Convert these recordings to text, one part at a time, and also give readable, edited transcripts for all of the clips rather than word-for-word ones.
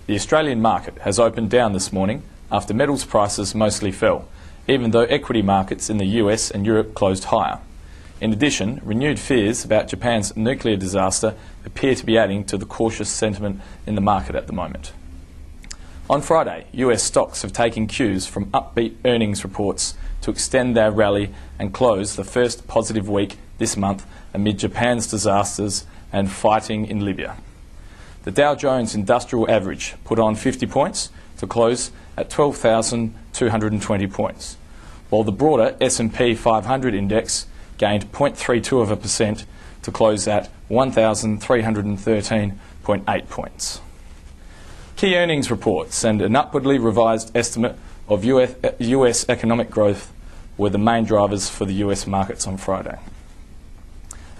The Australian market has opened down this morning after metals prices mostly fell, even though equity markets in the US and Europe closed higher. In addition, renewed fears about Japan's nuclear disaster appear to be adding to the cautious sentiment in the market at the moment. On Friday, US stocks have taken cues from upbeat earnings reports to extend their rally and close the first positive week this month amid Japan's disasters and fighting in Libya. The Dow Jones Industrial Average put on 50 points to close at 12,220 points, while the broader S&P 500 index gained 0.32% to close at 1,313.8 points. Key earnings reports and an upwardly revised estimate of US economic growth were the main drivers for the US markets on Friday.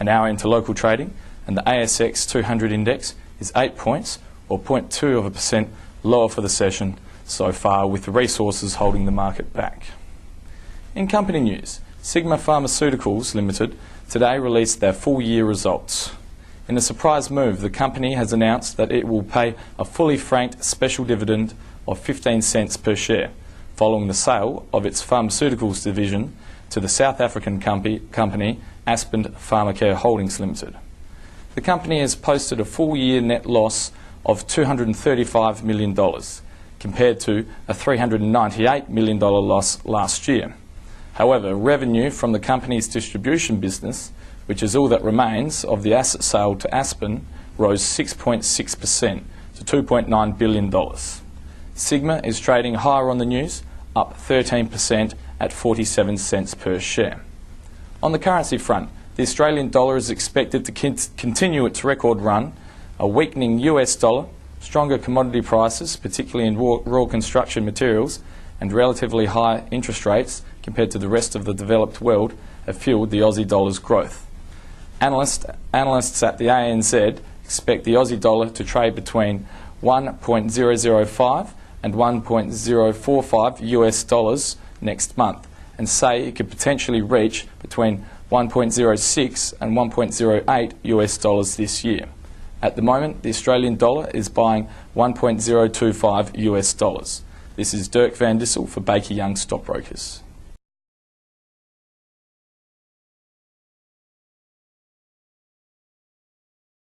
An hour into local trading, and the ASX 200 index is 8 points, or 0.2% lower for the session so far, with the resources holding the market back. In company news, Sigma Pharmaceuticals Limited today released their full-year results. In a surprise move, the company has announced that it will pay a fully franked special dividend of 15 cents per share, following the sale of its pharmaceuticals division to the South African company Aspen Pharmacare Holdings Limited. The company has posted a full-year net loss of $235 million, compared to a $398 million loss last year. However, revenue from the company's distribution business, which is all that remains of the asset sale to Aspen, rose 6.6% to $2.9 billion. Sigma is trading higher on the news, up 13% at 47 cents per share. On the currency front, the Australian dollar is expected to continue its record run. A weakening US dollar, stronger commodity prices, particularly in raw construction materials, and relatively high interest rates compared to the rest of the developed world have fueled the Aussie dollar's growth. Analysts at the ANZ expect the Aussie dollar to trade between 1.005 and 1.045 US dollars next month, and say it could potentially reach between 1.06 and 1.08 US dollars this year. At the moment, the Australian dollar is buying 1.025 US dollars. This is Dirk Van Dissell for Young Stockbrokers.